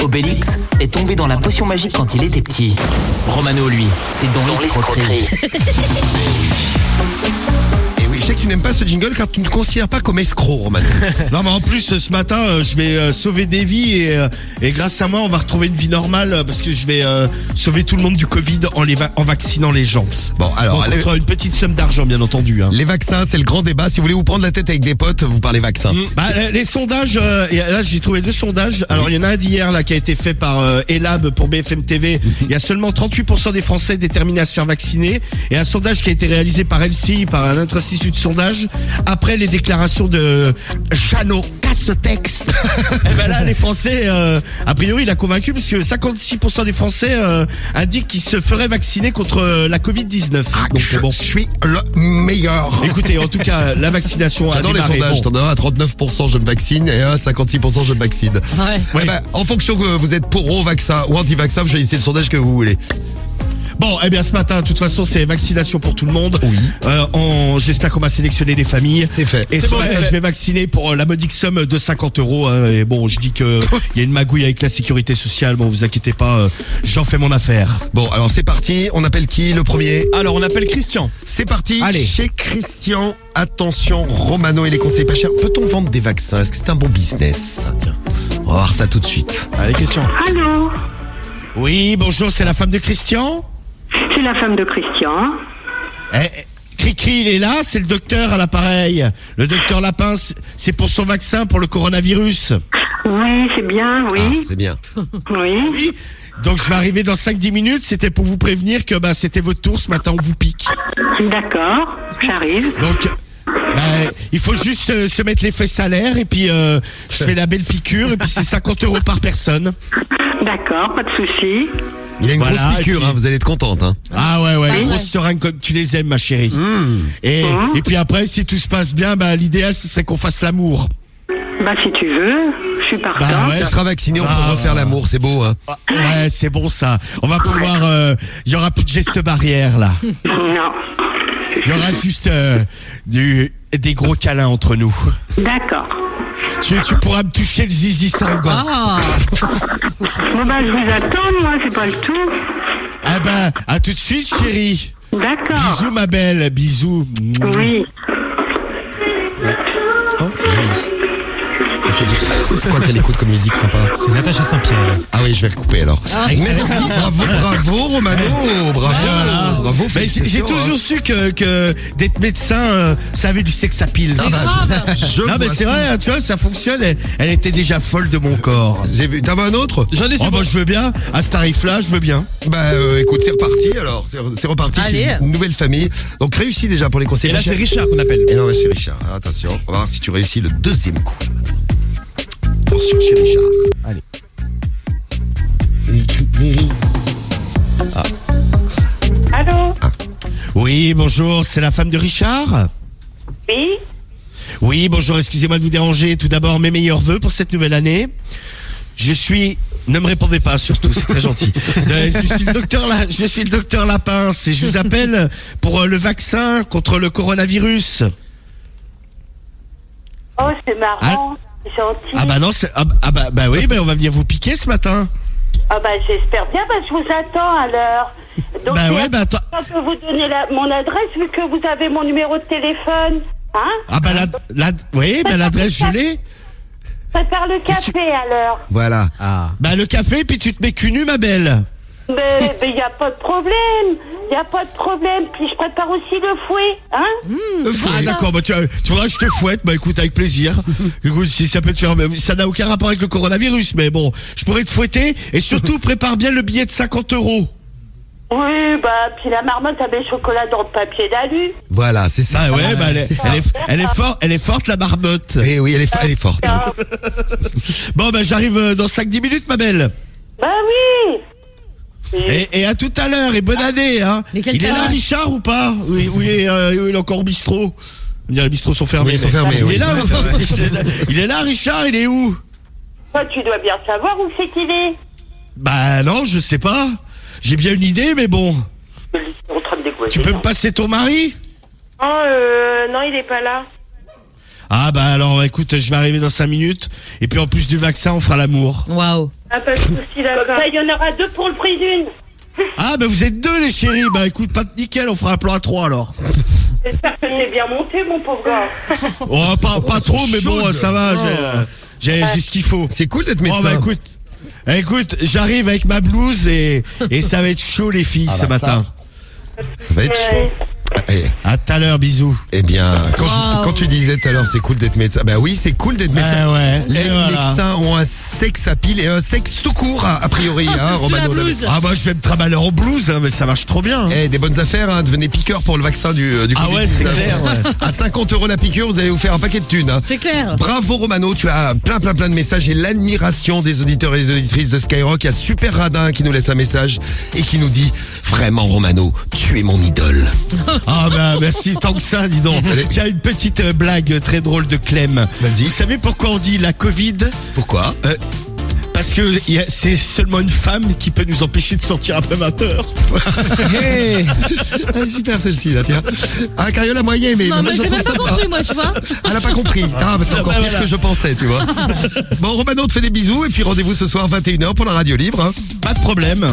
Obélix est tombé dans la potion magique quand il était petit. Romano, lui, c'est dans l'escroquerie. Je sais que tu n'aimes pas ce jingle car tu ne te considères pas comme escroc, Romano. Non, mais en plus, ce matin, je vais sauver des vies et grâce à moi, on va retrouver une vie normale parce que je vais sauver tout le monde du Covid en vaccinant les gens. Bon, alors, contre une petite somme d'argent, bien entendu. Hein. Les vaccins, c'est le grand débat. Si vous voulez vous prendre la tête avec des potes, vous parlez vaccins. Les sondages, là, j'ai trouvé 2 sondages. Alors, il y en a un d'hier là qui a été fait par Elab pour BFM TV. Il y a seulement 38% des Français déterminés à se faire vacciner. Et un sondage qui a été réalisé par LCI, par un autre institut de sondage, après les déclarations de Jeannot Castex. Et ben là, les Français, a priori, il a convaincu parce que 56% des Français indiquent qu'ils se feraient vacciner contre la Covid-19. Donc bon, je suis le meilleur. Écoutez, en tout cas, la vaccination a J'adore les démarré. sondages. T'en as un à 39% je me vaccine et à 56% je me vaccine. Ouais. Ben, en fonction que vous êtes pro-vaccin ou anti-vaccin, vous choisissez le sondage que vous voulez. Bon, eh bien ce matin, de toute façon, c'est vaccination pour tout le monde. Oui. J'espère qu'on va sélectionner des familles. C'est fait. Et je vais vacciner pour la modique somme de 50 €. Hein, et bon, je dis que il y a une magouille avec la sécurité sociale. Bon, vous inquiétez pas, j'en fais mon affaire. Bon, alors c'est parti. On appelle qui le premier? Alors, on appelle Christian. C'est parti. Allez. Chez Christian. Attention, Romano et les conseils pas chers. Peut-on vendre des vaccins? Est-ce que c'est un bon business? Tiens, on va voir ça tout de suite. Allez, Christian. Allô, Oui, bonjour, c'est la femme de Christian. c'est la femme de Christian. Cricri, il est là, c'est le docteur à l'appareil. Le docteur Lapin, c'est pour son vaccin pour le coronavirus. Oui, c'est bien, oui. Ah, c'est bien. Oui. Donc je vais arriver dans 5-10 minutes, c'était pour vous prévenir que c'était votre tour ce matin, on vous pique. D'accord, j'arrive. Donc il faut juste se mettre les fesses à l'air et puis je fais la belle piqûre et puis c'est 50 € par personne. D'accord, pas de souci. Il a une Voilà, grosse piqûre, et puis- vous allez être contente. Hein. Ah ouais, grosse seringue comme tu les aimes ma chérie. Et puis après si tout se passe bien, l'idéal ce serait qu'on fasse l'amour. Bah si tu veux, je suis partante. ouais. On sera vacciné, on peut refaire l'amour, c'est beau. Hein. Ouais, c'est bon ça. On va pouvoir, il y aura plus de gestes barrières là. Non. Il y aura juste des gros câlins entre nous. D'accord. Tu pourras me toucher le zizi sans gants. Bon je vous attends, moi, c'est pas le tout. Ah à tout de suite chérie. D'accord. Bisous ma belle, bisous. Oui. Oh, c'est joli. C'est quoi qu'elle écoute comme musique sympa? C'est Natacha Saint-Pierre. Ah oui, je vais recouper alors. Merci, bravo Romano, bravo. Bravo, Mais j'ai félicitations, toujours su que d'être médecin, ça avait du sex appeal. Je Non mais vois c'est ça. vrai, ça fonctionne. Elle était déjà folle de mon corps. J'ai vu. T'en veux un autre? J'en ai Oh bah je veux bien. À ce tarif-là, je veux bien. Écoute, c'est reparti alors. C'est reparti. Allez. C'est une nouvelle famille. Donc réussi déjà pour les conseils. Et là, pas c'est chers. Richard qu'on appelle. Et non, c'est Richard. Alors, attention, on va voir si tu réussis le deuxième coup. Attention chez Richard. Allez. Allô? Oui, bonjour, c'est la femme de Richard? Oui? Oui, bonjour, excusez-moi de vous déranger. Tout d'abord, mes meilleurs vœux pour cette nouvelle année. Ne me répondez pas, surtout, c'est très gentil. Je suis le docteur Lapin et je vous appelle pour le vaccin contre le coronavirus. Oh, c'est marrant. C'est gentil. Ah bah non, oui, on va venir vous piquer ce matin. Ah j'espère bien, je vous attends à l'heure. Donc, Attends. je peux vous donner mon adresse vu que vous avez mon numéro de téléphone. Hein? Ah l'adresse je l'ai. Ça faire le café à l'heure. Voilà. Le café, puis tu te mets cul nu, ma belle. Mais y a pas de problème. Y a pas de problème. Puis je prépare aussi le fouet, hein? D'accord, tu voudras que je te fouette, écoute, avec plaisir. Écoute, si ça peut te faire, ça n'a aucun rapport avec le coronavirus, mais bon, je pourrais te fouetter, et surtout, prépare bien le billet de 50 €. Oui, puis la marmotte avait le chocolat dans le papier d'alu. Voilà, c'est ça. Ah ouais, elle est C'est forte, la marmotte. Eh oui, elle est forte. Bon, j'arrive dans 5-10 minutes, ma belle. Bah oui. Et à tout à l'heure, et bonne année, hein. Mais quel Il est là, talent. Richard, ou pas? Oui, il est encore au bistrot. On dirait les bistrots sont fermés. Oui, ils sont fermés, Il oui. est là, il est là, Richard, il est où? Toi, tu dois bien savoir où c'est qu'il est. Non, je sais pas. J'ai bien une idée, mais bon. Il est en train de dégoûter. Tu peux me passer ton mari? Non, il est pas là. Ah alors écoute, je vais arriver dans 5 minutes. Et puis en plus du vaccin, on fera l'amour. Waouh. Ah, pas de soucis, d'accord. Comme ça, il y en aura 2 pour le prix d'une. Ah, bah vous êtes 2 les chéris. Bah écoute, pas de nickel, on fera un plan à 3 alors. J'espère que t'es bien monté, mon pauvre gars. Oh, pas trop, mais bon, chaudes. ça va, j'ai ce qu'il faut. C'est cool d'être médecin. Oh, bah écoute, j'arrive avec ma blouse et ça va être chaud les filles ce matin. Ça va être chaud. À tout à l'heure, bisous. Eh bien, quand tu disais tout à l'heure, c'est cool d'être médecin. Bah oui, c'est cool d'être médecin. Ouais. Les Et voilà. médecins ont un sexe à pile et un sexe tout court, a priori, hein, Romano. Ah bah je vais me trimballer en blouse, hein, mais ça marche trop bien. Hein. Des bonnes affaires, hein, devenez piqueur pour le vaccin du Ah Covid-19. ouais, c'est clair. Ouais. À 50 € la piqûre, vous allez vous faire un paquet de thunes. Hein. C'est clair. Bravo Romano, tu as plein de messages et l'admiration des auditeurs et des auditrices de Skyrock. Il y a Super Radin qui nous laisse un message et qui nous dit « Vraiment Romano, tu es mon idole ». Ah bah merci, tant que ça, dis donc. J'ai une petite blague très drôle de Clem. Vas-y. Vous savez pourquoi on dit la Covid? Pourquoi Parce que c'est seulement une femme qui peut nous empêcher de sortir après 20h. Super celle-ci là, tiens. Ah, Cariola moyen, mais Non, moi, mais je j'ai même trouve pas sympa. compris, moi, tu vois. Elle n'a pas compris. Ah, bah, c'est encore pire voilà. que je pensais, tu vois. Bon, Romano, on te fait des bisous et puis rendez-vous ce soir 21h pour la radio libre. Hein. Pas de problème.